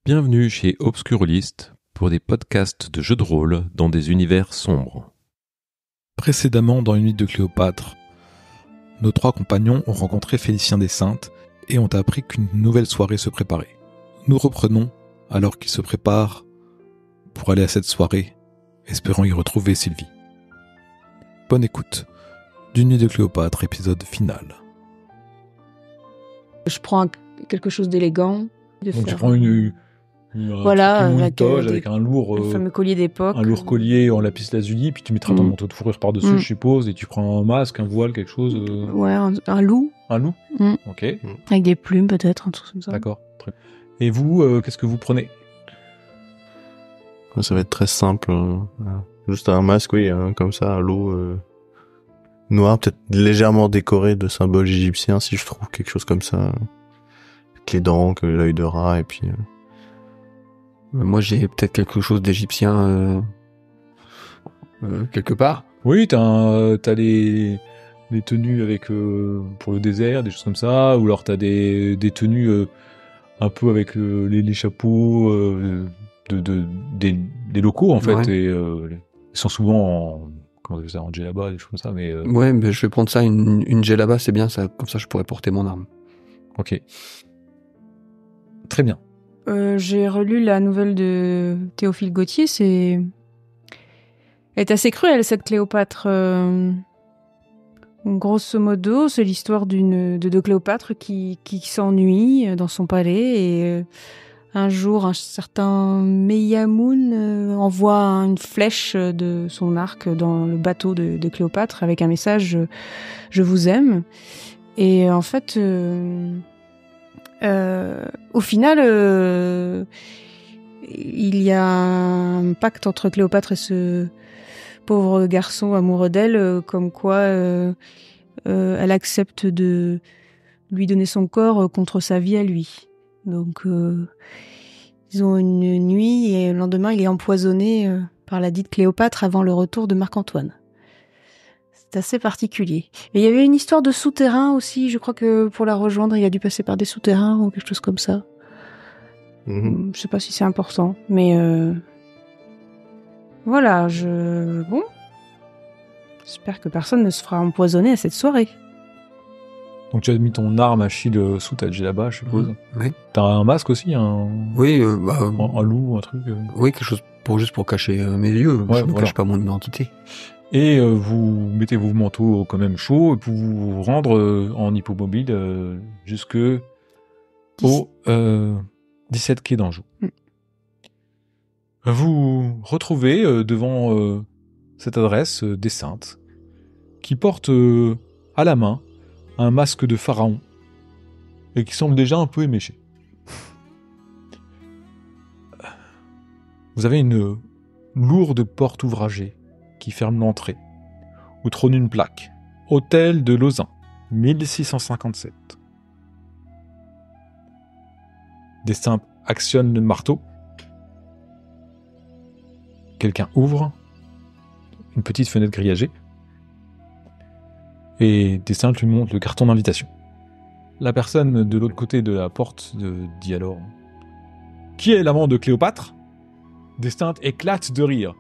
Bienvenue chez Obscurlist pour des podcasts de jeux de rôle dans des univers sombres. Précédemment dans une nuit de Cléopâtre, nos trois compagnons ont rencontré Félicien des Saintes et ont appris qu'une nouvelle soirée se préparait. Nous reprenons alors qu'ils se préparent pour aller à cette soirée, espérant y retrouver Sylvie. Bonne écoute d'une nuit de Cléopâtre, épisode final. Je prends quelque chose d'élégant. Donc tu prends une toge avec un lourd, le fameux collier d'époque. Un lourd collier en lapis-lazuli, puis tu mettras ton manteau de fourrure par-dessus, je suppose, et tu prends un masque, un voile, quelque chose. Ouais, un loup. Un loup. Ok. Avec des plumes peut-être, un truc comme ça. D'accord. Très bien. Et vous, qu'est-ce que vous prenez? Ça va être très simple. Juste un masque, oui, comme ça, à l'eau noir, peut-être légèrement décoré de symboles égyptiens, si je trouve quelque chose comme ça. Avec les dents, l'œil de rat, et puis... Moi, j'ai peut-être quelque chose d'égyptien quelque part. Oui, t'as les tenues avec pour le désert, des choses comme ça, ou alors t'as des tenues un peu avec les chapeaux des locaux en fait, ouais. Et ils sont souvent en djellaba, des choses comme ça, mais ouais, mais je vais prendre ça, une djellaba, c'est bien, ça, comme ça je pourrais porter mon arme. Ok. Très bien. J'ai relu la nouvelle de Théophile Gautier, elle est assez cruelle cette Cléopâtre. Grosso modo, c'est l'histoire de Cléopâtre qui s'ennuie dans son palais et un jour un certain Meiamoun envoie une flèche de son arc dans le bateau de Cléopâtre avec un message « Je vous aime ». Et en fait... au final, il y a un pacte entre Cléopâtre et ce pauvre garçon amoureux d'elle, comme quoi elle accepte de lui donner son corps contre sa vie à lui. Donc, ils ont une nuit et le lendemain, il est empoisonné par la dite Cléopâtre avant le retour de Marc-Antoine. C'est assez particulier. Et il y avait une histoire de souterrain aussi. Je crois que pour la rejoindre, il a dû passer par des souterrains ou quelque chose comme ça. Je sais pas si c'est important, mais voilà. Bon, j'espère que personne ne se fera empoisonner à cette soirée. Donc tu as mis ton arme Achille sous ta djellaba, je suppose. Oui. T'as un masque aussi, oui, un loup, un truc. Oui, quelque chose juste pour cacher mes yeux. Ouais, je ne cache pas mon identité. Et vous mettez vos manteaux quand même chauds et pour vous rendre en hippomobile jusque au 17 quai d'Anjou. Vous retrouvez devant cette adresse des Saintes qui porte à la main un masque de pharaon et qui semble déjà un peu éméché. Vous avez une lourde porte ouvragée qui ferme l'entrée, où trône une plaque. Hôtel de Lausanne, 1657. Des Saintes actionnent le marteau. Quelqu'un ouvre une petite fenêtre grillagée. Et des Saintes lui montrent le carton d'invitation. La personne de l'autre côté de la porte dit alors « Qui est l'amant de Cléopâtre ?» Des Saintes éclatent de rire.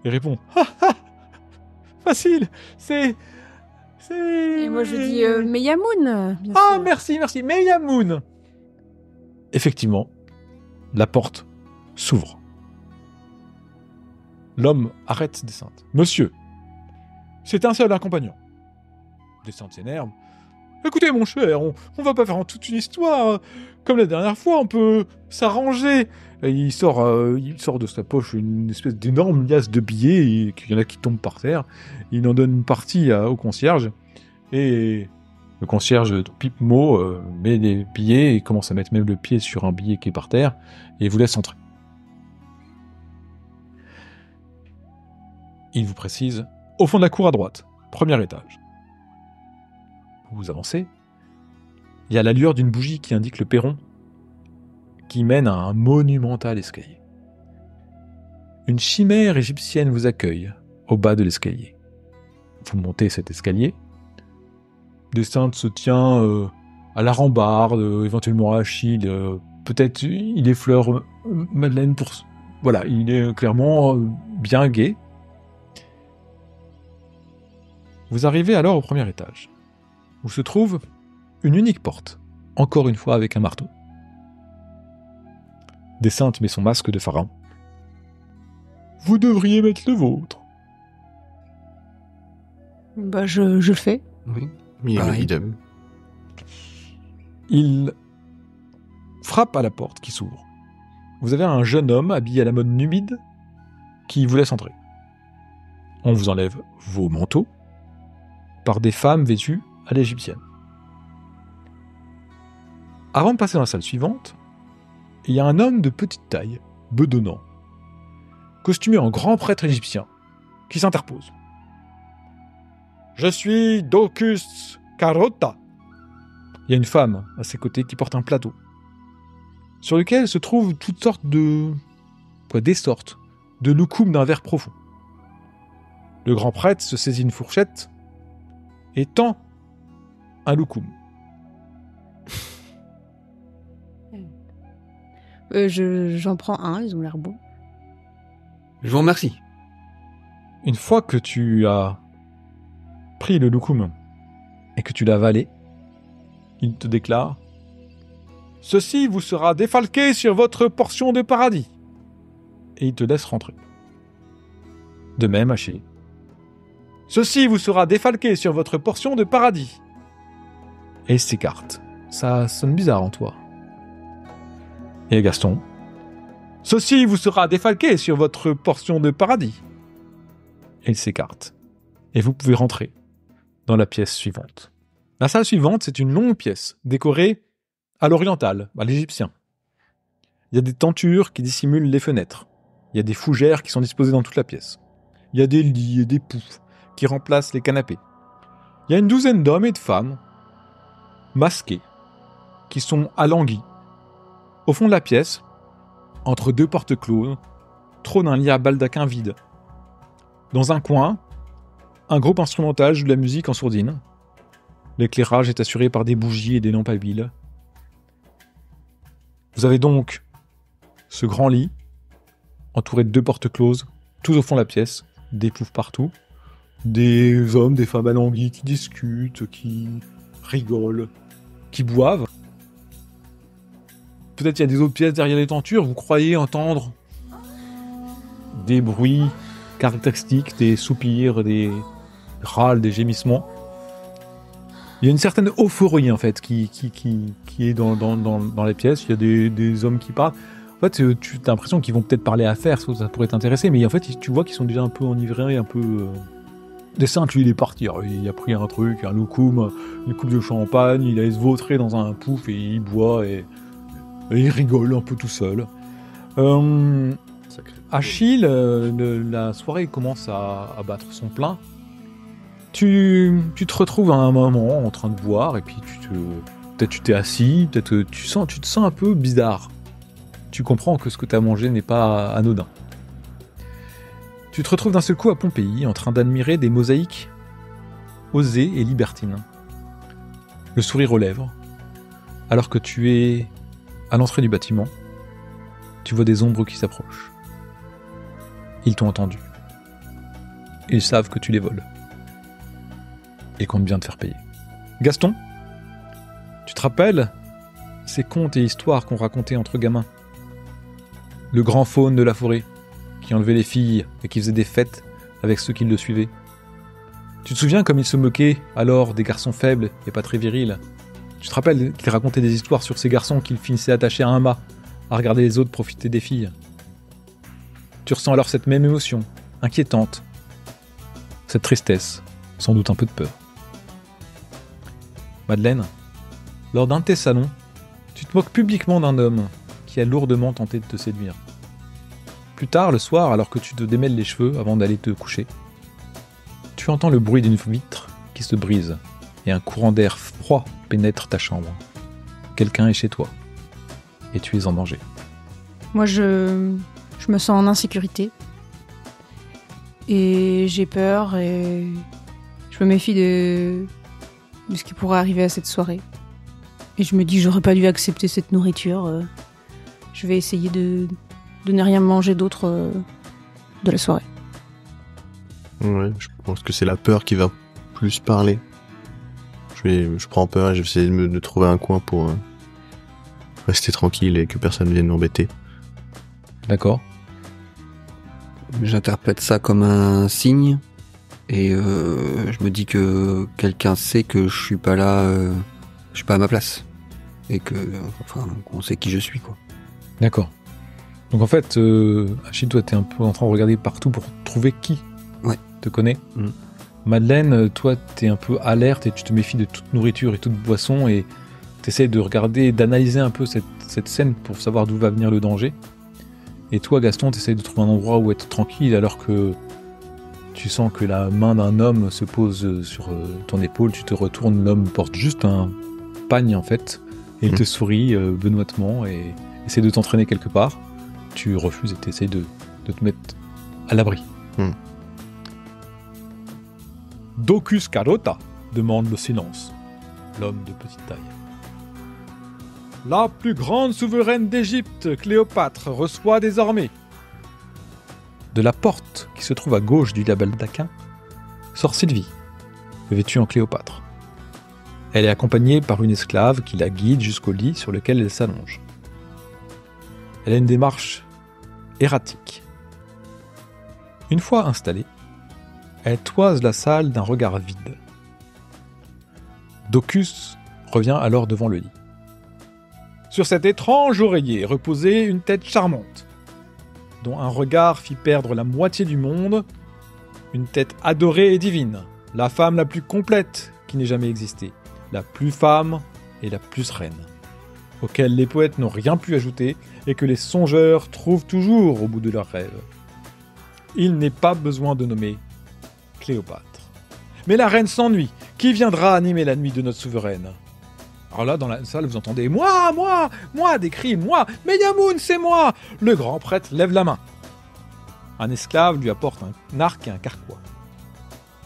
Et répond « Ha ha, facile, c'est... » Et moi je dis Meiamoun. Ah merci, Meiamoun. Effectivement, la porte s'ouvre. L'homme arrête des Saintes. « Monsieur, c'est un seul accompagnant. » Des Saintes s'énervent. « Écoutez mon cher, on va pas faire toute une histoire. Comme la dernière fois, on peut s'arranger. » Et il sort de sa poche une espèce d'énorme liasse de billets, et il y en a qui tombent par terre. Il en donne une partie au concierge, et le concierge pipe mot, met les billets, et commence à mettre même le pied sur un billet qui est par terre, et vous laisse entrer. Il vous précise, au fond de la cour à droite, premier étage. Vous avancez, il y a la lueur d'une bougie qui indique le perron, qui mène à un monumental escalier. Une chimère égyptienne vous accueille au bas de l'escalier. Vous montez cet escalier. Des Saintes se tient à la rambarde, éventuellement à Achille, Peut-être il effleure Madeleine pour... Voilà, il est clairement bien gai. Vous arrivez alors au premier étage, où se trouve une unique porte, encore une fois avec un marteau. Descente met son masque de pharaon. Vous devriez mettre le vôtre. Bah, je le fais. Oui. Il idem. Il frappe à la porte qui s'ouvre. Vous avez un jeune homme habillé à la mode numide qui vous laisse entrer. On vous enlève vos manteaux par des femmes vêtues à l'égyptienne. Avant de passer dans la salle suivante, il y a un homme de petite taille, bedonnant, costumé en grand prêtre égyptien, qui s'interpose. « Je suis Docus Carota. » Il y a une femme à ses côtés qui porte un plateau, sur lequel se trouvent toutes sortes de... des sortes de loukoum d'un verre profond. Le grand prêtre se saisit une fourchette et tend un loukoum. J'en prends un, ils ont l'air beaux. Je vous remercie. Une fois que tu as pris le loukoum et que tu l'as avalé, il te déclare « Ceci vous sera défalqué sur votre portion de paradis. » Et il te laisse rentrer. De même, Achille. « Ceci vous sera défalqué sur votre portion de paradis. » Et il s'écarte. Ça sonne bizarre en toi. Et Gaston. « Ceci vous sera défalqué sur votre portion de paradis. » Et il s'écarte. Et vous pouvez rentrer dans la pièce suivante. La salle suivante, c'est une longue pièce, décorée à l'oriental, à l'égyptien. Il y a des tentures qui dissimulent les fenêtres. Il y a des fougères qui sont disposées dans toute la pièce. Il y a des lits et des poufs qui remplacent les canapés. Il y a une douzaine d'hommes et de femmes, masqués, qui sont alanguis. Au fond de la pièce, entre deux portes closes, trône un lit à baldaquin vide. Dans un coin, un groupe instrumental joue de la musique en sourdine. L'éclairage est assuré par des bougies et des lampes à huile. Vous avez donc ce grand lit, entouré de deux portes closes, tout au fond de la pièce, des poufs partout, des hommes, des femmes alanguis qui discutent, qui rigolent, qui boivent. Peut-être il y a des autres pièces derrière les tentures, vous croyez entendre des bruits caractéristiques, des soupirs, des râles, des gémissements. Il y a une certaine euphorie en fait qui est dans les pièces. Il y a des hommes qui parlent. En fait, tu as l'impression qu'ils vont peut-être parler affaires, ça pourrait t'intéresser, mais en fait, tu vois qu'ils sont déjà un peu enivrés, un peu... Descente, lui, il est parti. Alors, il a pris un truc, un loukoum, une coupe de champagne, il allait se vautrer dans un pouf et il boit et il rigole un peu tout seul. Achille, la soirée commence à battre son plein. Tu te retrouves à un moment en train de boire et puis peut-être tu t'es assis, peut-être tu te sens un peu bizarre. Tu comprends que ce que tu as mangé n'est pas anodin. Tu te retrouves d'un seul coup à Pompéi en train d'admirer des mosaïques osées et libertines. Le sourire aux lèvres, alors que tu es à l'entrée du bâtiment, tu vois des ombres qui s'approchent. Ils t'ont entendu. Ils savent que tu les voles. Ils comptent bien te faire payer. Gaston, tu te rappelles ces contes et histoires qu'on racontait entre gamins? Le grand faune de la forêt, qui enlevait les filles et qui faisait des fêtes avec ceux qui le suivaient. Tu te souviens comme il se moquait alors des garçons faibles et pas très virils? Tu te rappelles qu'il racontait des histoires sur ces garçons qu'il finissait attachés à un mât, à regarder les autres profiter des filles? Tu ressens alors cette même émotion, inquiétante, cette tristesse, sans doute un peu de peur. Madeleine, lors d'un de tes salons, tu te moques publiquement d'un homme qui a lourdement tenté de te séduire. Plus tard, le soir, alors que tu te démêles les cheveux avant d'aller te coucher, tu entends le bruit d'une vitre qui se brise et un courant d'air froid pénètre ta chambre. Quelqu'un est chez toi et tu es en danger. Moi, je me sens en insécurité et j'ai peur et je me méfie de ce qui pourrait arriver à cette soirée. Et je me dis que j'aurais pas dû accepter cette nourriture. je vais essayer de ne rien manger d'autre de la soirée. Ouais, je pense que c'est la peur qui va plus parler. Je prends peur et je vais essayer de trouver un coin pour rester tranquille et que personne vienne m'embêter. D'accord. J'interprète ça comme un signe et je me dis que quelqu'un sait que je suis pas là, je suis pas à ma place et que, qu'on sait qui je suis, quoi. D'accord. Donc en fait, Achille, toi, t'es un peu en train de regarder partout pour trouver qui te connaît. Madeleine, toi, t'es un peu alerte et tu te méfies de toute nourriture et toute boisson et t'essayes de regarder, d'analyser un peu cette scène pour savoir d'où va venir le danger. Et toi, Gaston, t'essayes de trouver un endroit où être tranquille alors que tu sens que la main d'un homme se pose sur ton épaule, tu te retournes, l'homme porte juste un pagne en fait, et il te sourit benoîtement et essaie de t'entraîner quelque part. Tu refuses et t'essayes de te mettre à l'abri. Docus Carota demande le silence, l'homme de petite taille. La plus grande souveraine d'Égypte, Cléopâtre, reçoit désormais. De la porte qui se trouve à gauche du baldaquin sort Sylvie, vêtue en Cléopâtre. Elle est accompagnée par une esclave qui la guide jusqu'au lit sur lequel elle s'allonge. Elle a une démarche erratique. Une fois installée, elle toise la salle d'un regard vide. Docus revient alors devant le lit. Sur cet étrange oreiller reposait une tête charmante, dont un regard fit perdre la moitié du monde, une tête adorée et divine, la femme la plus complète qui n'ait jamais existé, la plus femme et la plus reine, auquel les poètes n'ont rien pu ajouter et que les songeurs trouvent toujours au bout de leurs rêves. Il n'est pas besoin de nommer Cléopâtre. Mais la reine s'ennuie. Qui viendra animer la nuit de notre souveraine ? Alors là, dans la salle, vous entendez « Moi !» des cris « Moi ! Meyamoun, c'est moi !» Le grand prêtre lève la main. Un esclave lui apporte un arc et un carquois.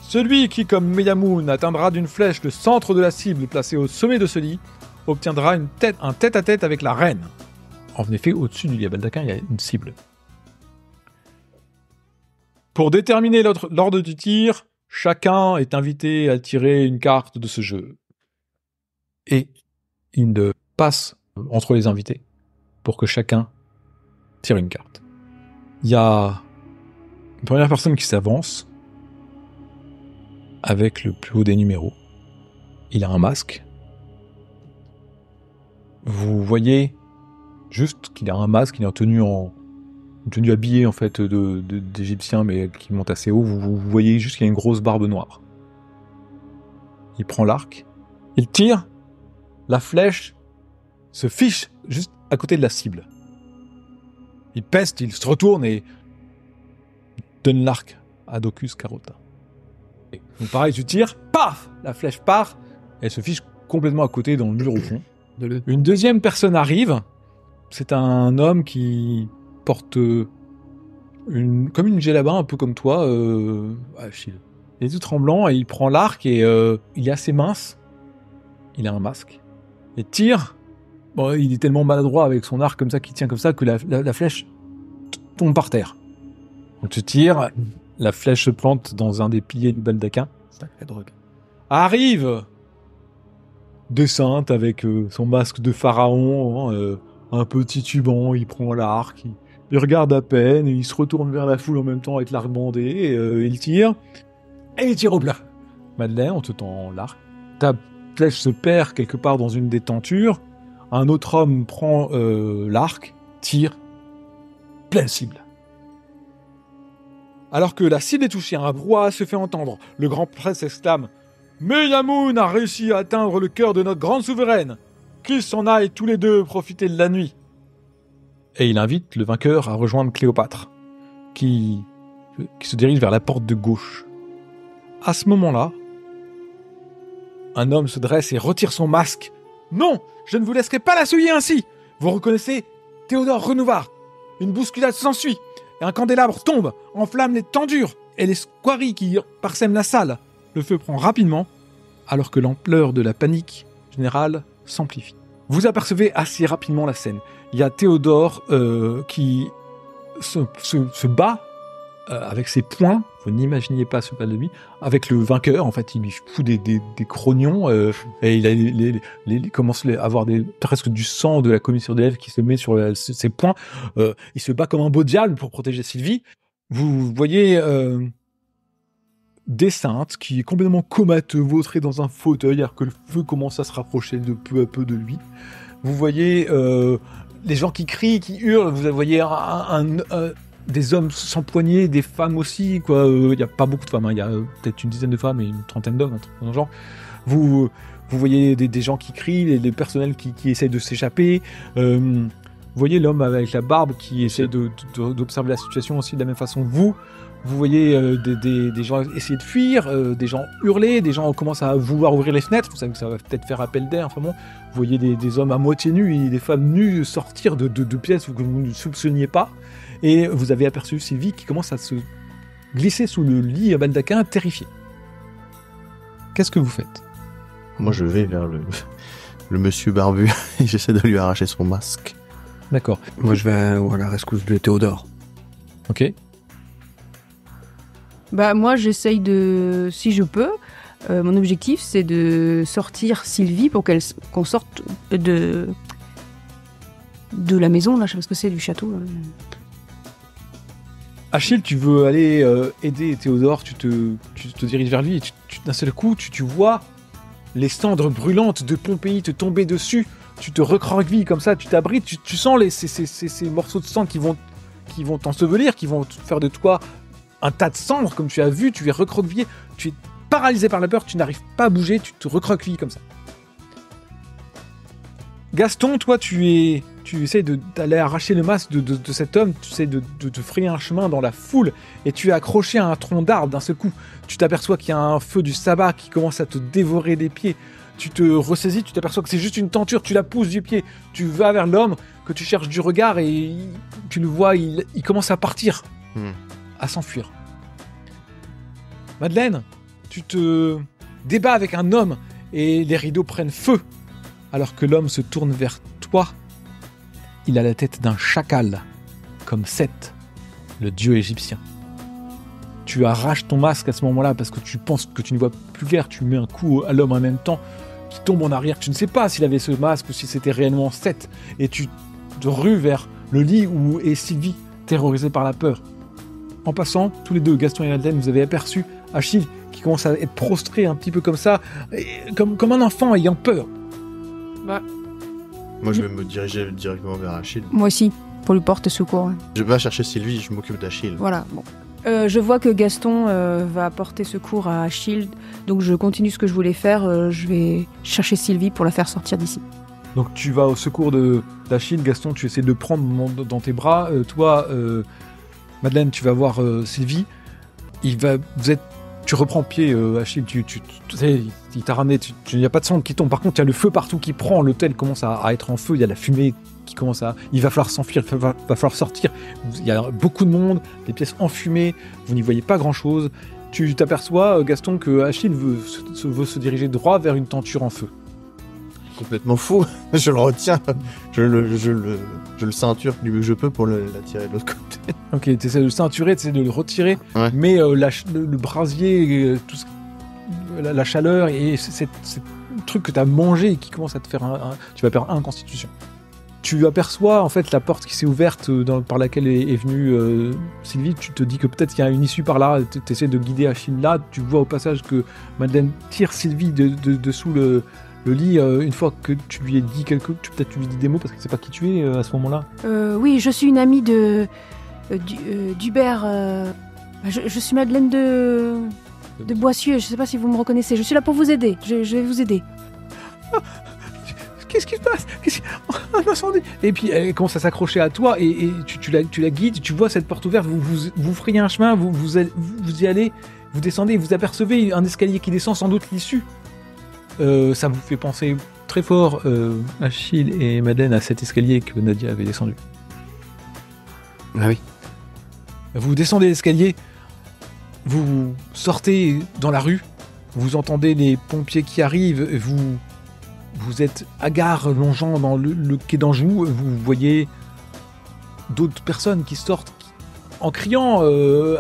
Celui qui, comme Meyamoun, atteindra d'une flèche le centre de la cible placée au sommet de ce lit, obtiendra un tête-à-tête avec la reine. En effet, au-dessus du lit à baldaquin, il y a une cible. Pour déterminer l'ordre du tir, chacun est invité à tirer une carte de ce jeu. Et il passe entre les invités pour que chacun tire une carte. Il y a une première personne qui s'avance avec le plus haut des numéros. Il a un masque. Vous voyez juste qu'il a un masque, il est en tenue habillée en fait d'égyptien mais qui monte assez haut. Vous voyez juste qu'il a une grosse barbe noire. Il prend l'arc, il tire. La flèche se fiche juste à côté de la cible. Il peste, il se retourne et donne l'arc à Docus Carota. Donc pareil, tu tires, paf, la flèche part, elle se fiche complètement à côté dans le mur au fond. Une deuxième personne arrive, c'est un homme qui porte comme une djellaba, un peu comme toi, Achille. Il est tout tremblant et il prend l'arc et il est assez mince. Il a un masque. Et tire. Bon, il est tellement maladroit avec son arc comme ça, qu'il tient comme ça, que la flèche tombe par terre. Donc tu tires, la flèche se plante dans un des piliers du baldaquin. Sacrée drogue. Arrive Déceinte avec son masque de pharaon, un peu titubant, il prend l'arc, il regarde à peine, et il se retourne vers la foule en même temps avec l'arc bandé, et il tire, et il tire au plat. Madeleine, on te tend l'arc. Ta flèche se perd quelque part dans une des tentures. Un autre homme prend l'arc, tire, pleine cible. Alors que la cible est touchée, un brouhaha se fait entendre. Le grand prêtre s'exclame « Meyamoun a réussi à atteindre le cœur de notre grande souveraine. Qu'ils s'en aillent tous les deux profiter de la nuit. » Et il invite le vainqueur à rejoindre Cléopâtre, qui se dirige vers la porte de gauche. À ce moment-là, un homme se dresse et retire son masque. « Non, je ne vous laisserai pas la souiller ainsi. Vous reconnaissez Théodore Renouvard. Une bousculade s'ensuit, et un candélabre tombe, enflamme les tendures et les squaries qui parsèment la salle. Le feu prend rapidement, alors que l'ampleur de la panique générale s'amplifie. Vous apercevez assez rapidement la scène. Il y a Théodore qui se bat avec ses poings. Vous n'imaginiez pas ce pas de lui. Avec le vainqueur, en fait, il lui fout des crognons et il commence à avoir presque du sang de la commission d'élèves qui se met sur ses poings. Il se bat comme un beau diable pour protéger Sylvie. Vous voyez des saintes qui est complètement comateux, vautré dans un fauteuil alors que le feu commence à se rapprocher de peu à peu de lui. Vous voyez les gens qui crient, qui hurlent. Vous voyez des hommes s'empoigner, des femmes aussi, quoi. Il n'y a pas beaucoup de femmes, hein. Il y a peut-être une dizaine de femmes et une trentaine d'hommes, un truc dans le genre. Vous voyez des gens qui crient, les personnels qui essayent de s'échapper. Vous voyez l'homme avec la barbe qui essaie d'observer la situation aussi de la même façon. Vous voyez des gens essayer de fuir, des gens hurler, des gens commencent à vouloir ouvrir les fenêtres. Vous savez que ça va peut-être faire appel d'air. Enfin bon, vous voyez des hommes à moitié nus et des femmes nues sortir de pièces que vous ne soupçonniez pas. Et vous avez aperçu Sylvie qui commence à se glisser sous le lit à baldaquin, terrifiée. Qu'est-ce que vous faites ? Moi, je vais vers le monsieur barbu et j'essaie de lui arracher son masque. D'accord. Moi, je vais à la rescousse de Théodore. Ok. Bah moi j'essaye de, si je peux, mon objectif c'est de sortir Sylvie pour qu'on sorte de la maison, là, je sais pas ce que c'est, du château. Là. Achille, tu veux aller aider Théodore, tu te diriges vers lui et d'un seul coup tu vois les cendres brûlantes de Pompéi te tomber dessus, tu te recroquevilles comme ça, tu t'abrites, tu sens ces morceaux de sang qui vont t'ensevelir, qui vont faire de toi un tas de cendres, comme tu as vu, tu es recroquevillé, tu es paralysé par la peur, tu n'arrives pas à bouger, tu te recroquevilles comme ça. Gaston, toi, tu essaies d'aller arracher le masque de cet homme, tu essaies de te frayer un chemin dans la foule, et tu es accroché à un tronc d'arbre d'un seul coup. Tu t'aperçois qu'il y a un feu du sabbat qui commence à te dévorer des pieds. Tu te ressaisis, tu t'aperçois que c'est juste une tenture, tu la pousses du pied, tu vas vers l'homme que tu cherches du regard, et tu le vois, il commence à partir. À s'enfuir. Madeleine, tu te débats avec un homme et les rideaux prennent feu. Alors que l'homme se tourne vers toi, il a la tête d'un chacal, comme Seth, le dieu égyptien. Tu arraches ton masque à ce moment-là parce que tu penses que tu ne vois plus clair. Tu mets un coup à l'homme en même temps qui tombe en arrière. Tu ne sais pas s'il avait ce masque ou si c'était réellement Seth. Et tu te rues vers le lit où est Sylvie, terrorisée par la peur. En passant, tous les deux, Gaston et Madeleine, vous avez aperçu Achille qui commence à être prostré un petit peu comme ça, comme un enfant ayant peur. Bah. Moi, je vais me diriger directement vers Achille. Moi aussi, pour lui porter secours. Ouais. Je vais chercher Sylvie, je m'occupe d'Achille. Voilà, bon. Je vois que Gaston va apporter secours à Achille, donc je continue ce que je voulais faire. Je vais chercher Sylvie pour la faire sortir d'ici. Donc tu vas au secours d'Achille, Gaston, tu essaies de le prendre dans tes bras. Toi, Madeleine, tu vas voir Sylvie. Tu reprends pied, Achille, tu sais, il t'a ramené, il n'y a pas de sang qui tombe. Par contre, il y a le feu partout qui prend, l'hôtel commence à être en feu, il y a la fumée qui commence à... Il va falloir s'enfuir, il va falloir sortir. Il y a beaucoup de monde, des pièces enfumées, vous n'y voyez pas grand-chose. Tu t'aperçois, Gaston, que Achille veut se diriger droit vers une tenture en feu. Complètement fou, je le retiens, je le ceinture du mieux que je peux pour l'attirer de l'autre côté. Ok, tu essaies de le ceinturer, tu essaies de le retirer, ouais. Mais le brasier, la chaleur et c'est le truc que tu as mangé et qui commence à te faire tu vas perdre 1 constitution. Tu aperçois en fait la porte qui s'est ouverte par laquelle est venue Sylvie, tu te dis que peut-être qu'il y a une issue par là, tu essaies de guider Achille là, tu vois au passage que Madeleine tire Sylvie dessous le lit, une fois que tu lui as dit peut-être tu lui dis des mots parce qu'elle ne sait pas qui tu es à ce moment-là. Oui, je suis une amie d'Hubert. Je suis Madeleine de Boissieu, je ne sais pas si vous me reconnaissez. Je suis là pour vous aider, je vais vous aider. Qu'est-ce qui se passe? Un incendie! Et puis elle commence à s'accrocher à toi et tu la guides, tu vois cette porte ouverte, vous frayez un chemin, vous y allez, vous descendez, vous apercevez un escalier qui descend, sans doute l'issue. Ça vous fait penser très fort, Achille et Madeleine, à cet escalier que Nadia avait descendu. Ah oui. Vous descendez l'escalier, vous sortez dans la rue, vous entendez les pompiers qui arrivent, vous êtes à gare longeant dans le quai d'Anjou, vous voyez d'autres personnes qui sortent en criant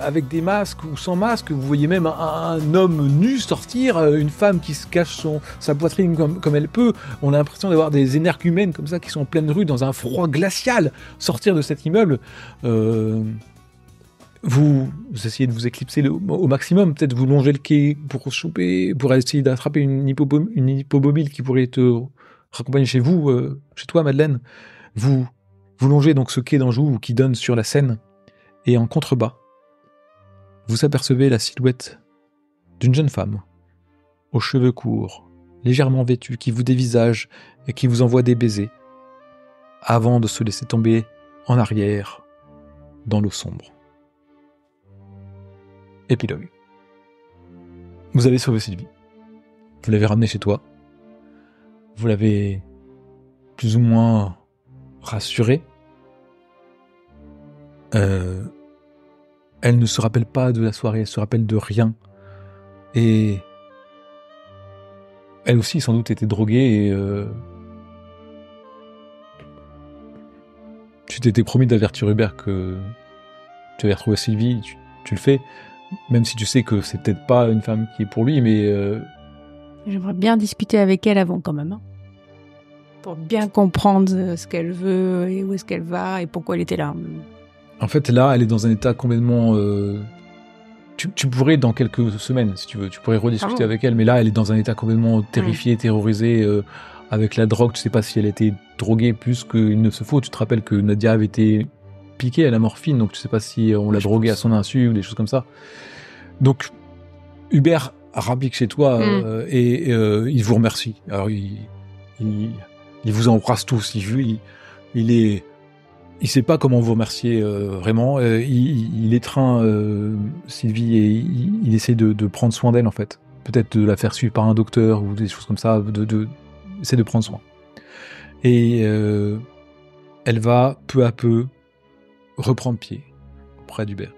avec des masques ou sans masque. Vous voyez même un homme nu sortir, une femme qui se cache sa poitrine comme elle peut. On a l'impression d'avoir des énergumènes comme ça qui sont en pleine rue dans un froid glacial sortir de cet immeuble. Vous essayez de vous éclipser au maximum, peut-être vous longez le quai pour essayer d'attraper une hippomobile qui pourrait te raccompagner chez vous, chez toi Madeleine. Vous longez donc ce quai d'Anjou qui donne sur la Seine, et en contrebas, vous apercevez la silhouette d'une jeune femme, aux cheveux courts, légèrement vêtue, qui vous dévisage et qui vous envoie des baisers, avant de se laisser tomber en arrière, dans l'eau sombre. Épilogue. Vous avez sauvé Sylvie. Vous l'avez ramenée chez toi. Vous l'avez plus ou moins rassurée. Elle ne se rappelle pas de la soirée, elle se rappelle de rien. Et elle aussi, sans doute, était droguée et tu t'étais promis d'avertir Hubert que tu avais retrouvé Sylvie, tu le fais, même si tu sais que c'est peut-être pas une femme qui est pour lui, mais... J'aimerais bien discuter avec elle avant quand même, hein, pour bien comprendre ce qu'elle veut et où est-ce qu'elle va et pourquoi elle était là. En fait, là, elle est dans un état complètement... Tu pourrais, dans quelques semaines, si tu veux, tu pourrais rediscuter avec elle, mais là, elle est dans un état complètement terrifié, terrorisé, avec la drogue. Tu sais pas si elle était droguée plus qu'il ne se faut. Tu te rappelles que Nadia avait été piquée à la morphine, donc tu sais pas si on l'a droguée à son insu ou des choses comme ça. Donc, Hubert rabique chez toi et il vous remercie. Alors, il vous embrasse tous. Il sait pas comment vous remercier vraiment. Il étreint Sylvie et il essaie de prendre soin d'elle en fait. Peut-être de la faire suivre par un docteur ou des choses comme ça. Essaie de prendre soin. Et elle va peu à peu reprendre pied auprès d'Hubert.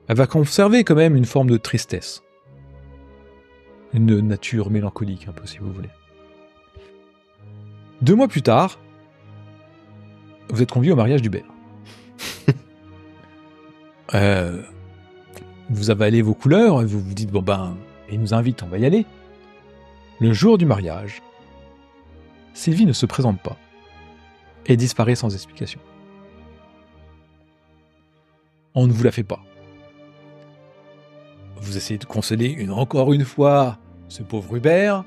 Elle va conserver quand même une forme de tristesse. Une nature mélancolique un peu si vous voulez. 2 mois plus tard, vous êtes convié au mariage d'Hubert. Vous avalez vos couleurs, vous vous dites, il nous invite, on va y aller. Le jour du mariage, Sylvie ne se présente pas et disparaît sans explication. On ne vous la fait pas. Vous essayez de consoler encore une fois ce pauvre Hubert,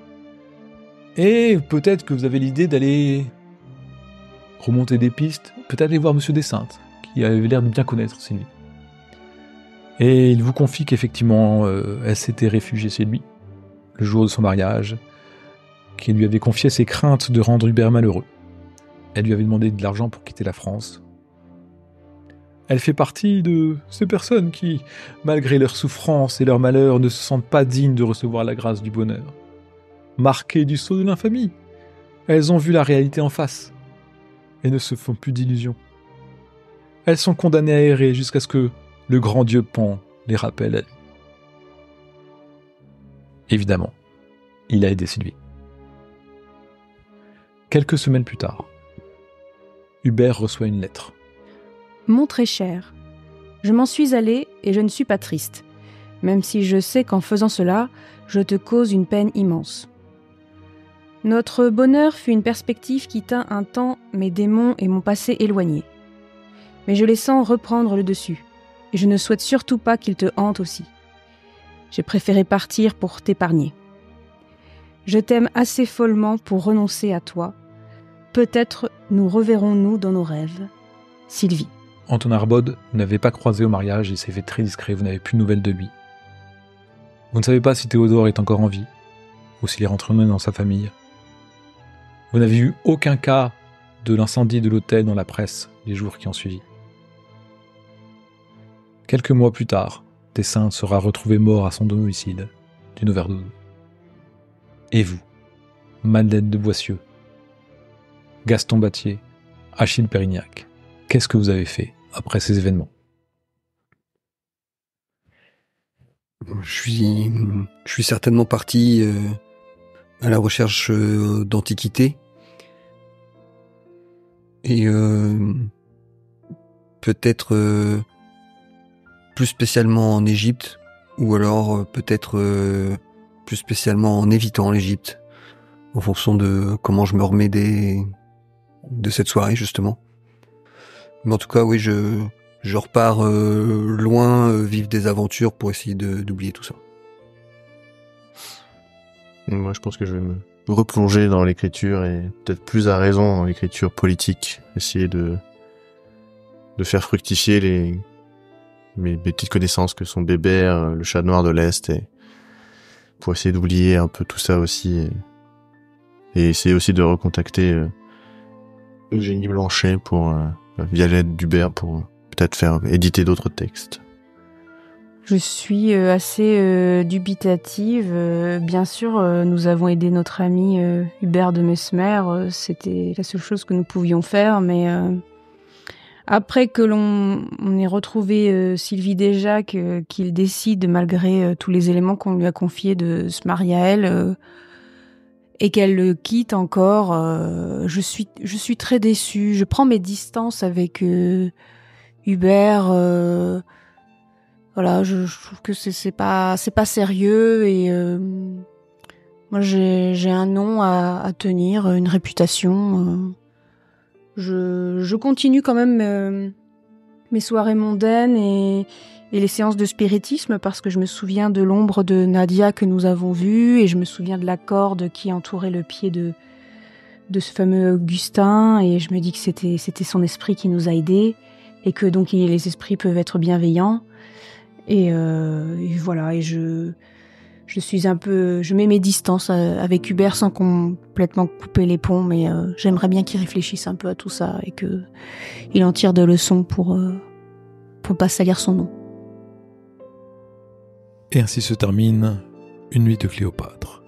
et peut-être que vous avez l'idée d'aller remonter des pistes, peut-être aller voir Monsieur Dessaintes, qui avait l'air de bien connaître Sylvie. Et il vous confie qu'effectivement, elle s'était réfugiée chez lui, le jour de son mariage, qu'il lui avait confié ses craintes de rendre Hubert malheureux. Elle lui avait demandé de l'argent pour quitter la France. Elle fait partie de ces personnes qui, malgré leur souffrance et leur malheur, ne se sentent pas dignes de recevoir la grâce du bonheur. Marquées du sceau de l'infamie, elles ont vu la réalité en face et ne se font plus d'illusions. Elles sont condamnées à errer jusqu'à ce que le grand Dieu Pan les rappelle à lui. Évidemment, il a aidé Sylvie. Quelques semaines plus tard, Hubert reçoit une lettre. Mon très cher, je m'en suis allée et je ne suis pas triste, même si je sais qu'en faisant cela, je te cause une peine immense. Notre bonheur fut une perspective qui tint un temps mes démons et mon passé éloignés. Mais je les sens reprendre le dessus, et je ne souhaite surtout pas qu'ils te hantent aussi. J'ai préféré partir pour t'épargner. Je t'aime assez follement pour renoncer à toi. Peut-être nous reverrons-nous dans nos rêves. Sylvie. Antonin Arbode, vous n'avez pas croisé au mariage, il s'est fait très discret, vous n'avez plus de nouvelles de lui. Vous ne savez pas si Théodore est encore en vie, ou s'il est rentré dans sa famille. Vous n'avez eu aucun cas de l'incendie de l'hôtel dans la presse les jours qui ont suivi. Quelques mois plus tard, Dessein sera retrouvé mort à son domicile d'une overdose. Et vous, Madeleine de Boissieu, Gaston Battier, Achille Pérignac, qu'est-ce que vous avez fait après ces événements ? Je suis certainement parti à la recherche d'antiquités. Et peut-être plus spécialement en Égypte, ou alors peut-être plus spécialement en évitant l'Égypte, en fonction de comment je me remets de cette soirée, justement. Mais en tout cas, oui, je repars loin, vivre des aventures pour essayer d'oublier tout ça. Moi, je pense que je vais me replonger dans l'écriture et peut-être plus à raison dans l'écriture politique. Essayer de faire fructifier mes petites connaissances que sont Bébert, le chat noir de l'Est, et pour essayer d'oublier un peu tout ça aussi. Et essayer aussi de recontacter Eugénie Blanchet via l'aide d'Hubert pour peut-être faire éditer d'autres textes. Je suis assez dubitative. Bien sûr, nous avons aidé notre ami Hubert de Mesmer. C'était la seule chose que nous pouvions faire. Mais après que on ait retrouvé Sylvie Desjacques, qu'il décide, malgré tous les éléments qu'on lui a confiés, de se marier à elle, et qu'elle le quitte encore, je suis très déçue. Je prends mes distances avec Hubert. Voilà, je trouve que c'est pas sérieux, et moi j'ai un nom à tenir, une réputation. Je continue quand même mes soirées mondaines et les séances de spiritisme, parce que je me souviens de l'ombre de Nadia que nous avons vue, et je me souviens de la corde qui entourait le pied de ce fameux Augustin, et je me dis que c'était son esprit qui nous a aidés, et que donc les esprits peuvent être bienveillants. Et voilà, et je suis un peu, je mets mes distances avec Hubert sans complètement couper les ponts, mais j'aimerais bien qu'il réfléchisse un peu à tout ça et que il en tire des leçons pour pas salir son nom. Et ainsi se termine Une nuit de Cléopâtre.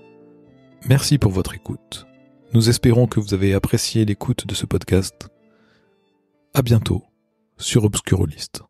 Merci pour votre écoute. Nous espérons que vous avez apprécié l'écoute de ce podcast. À bientôt sur Obscurolist.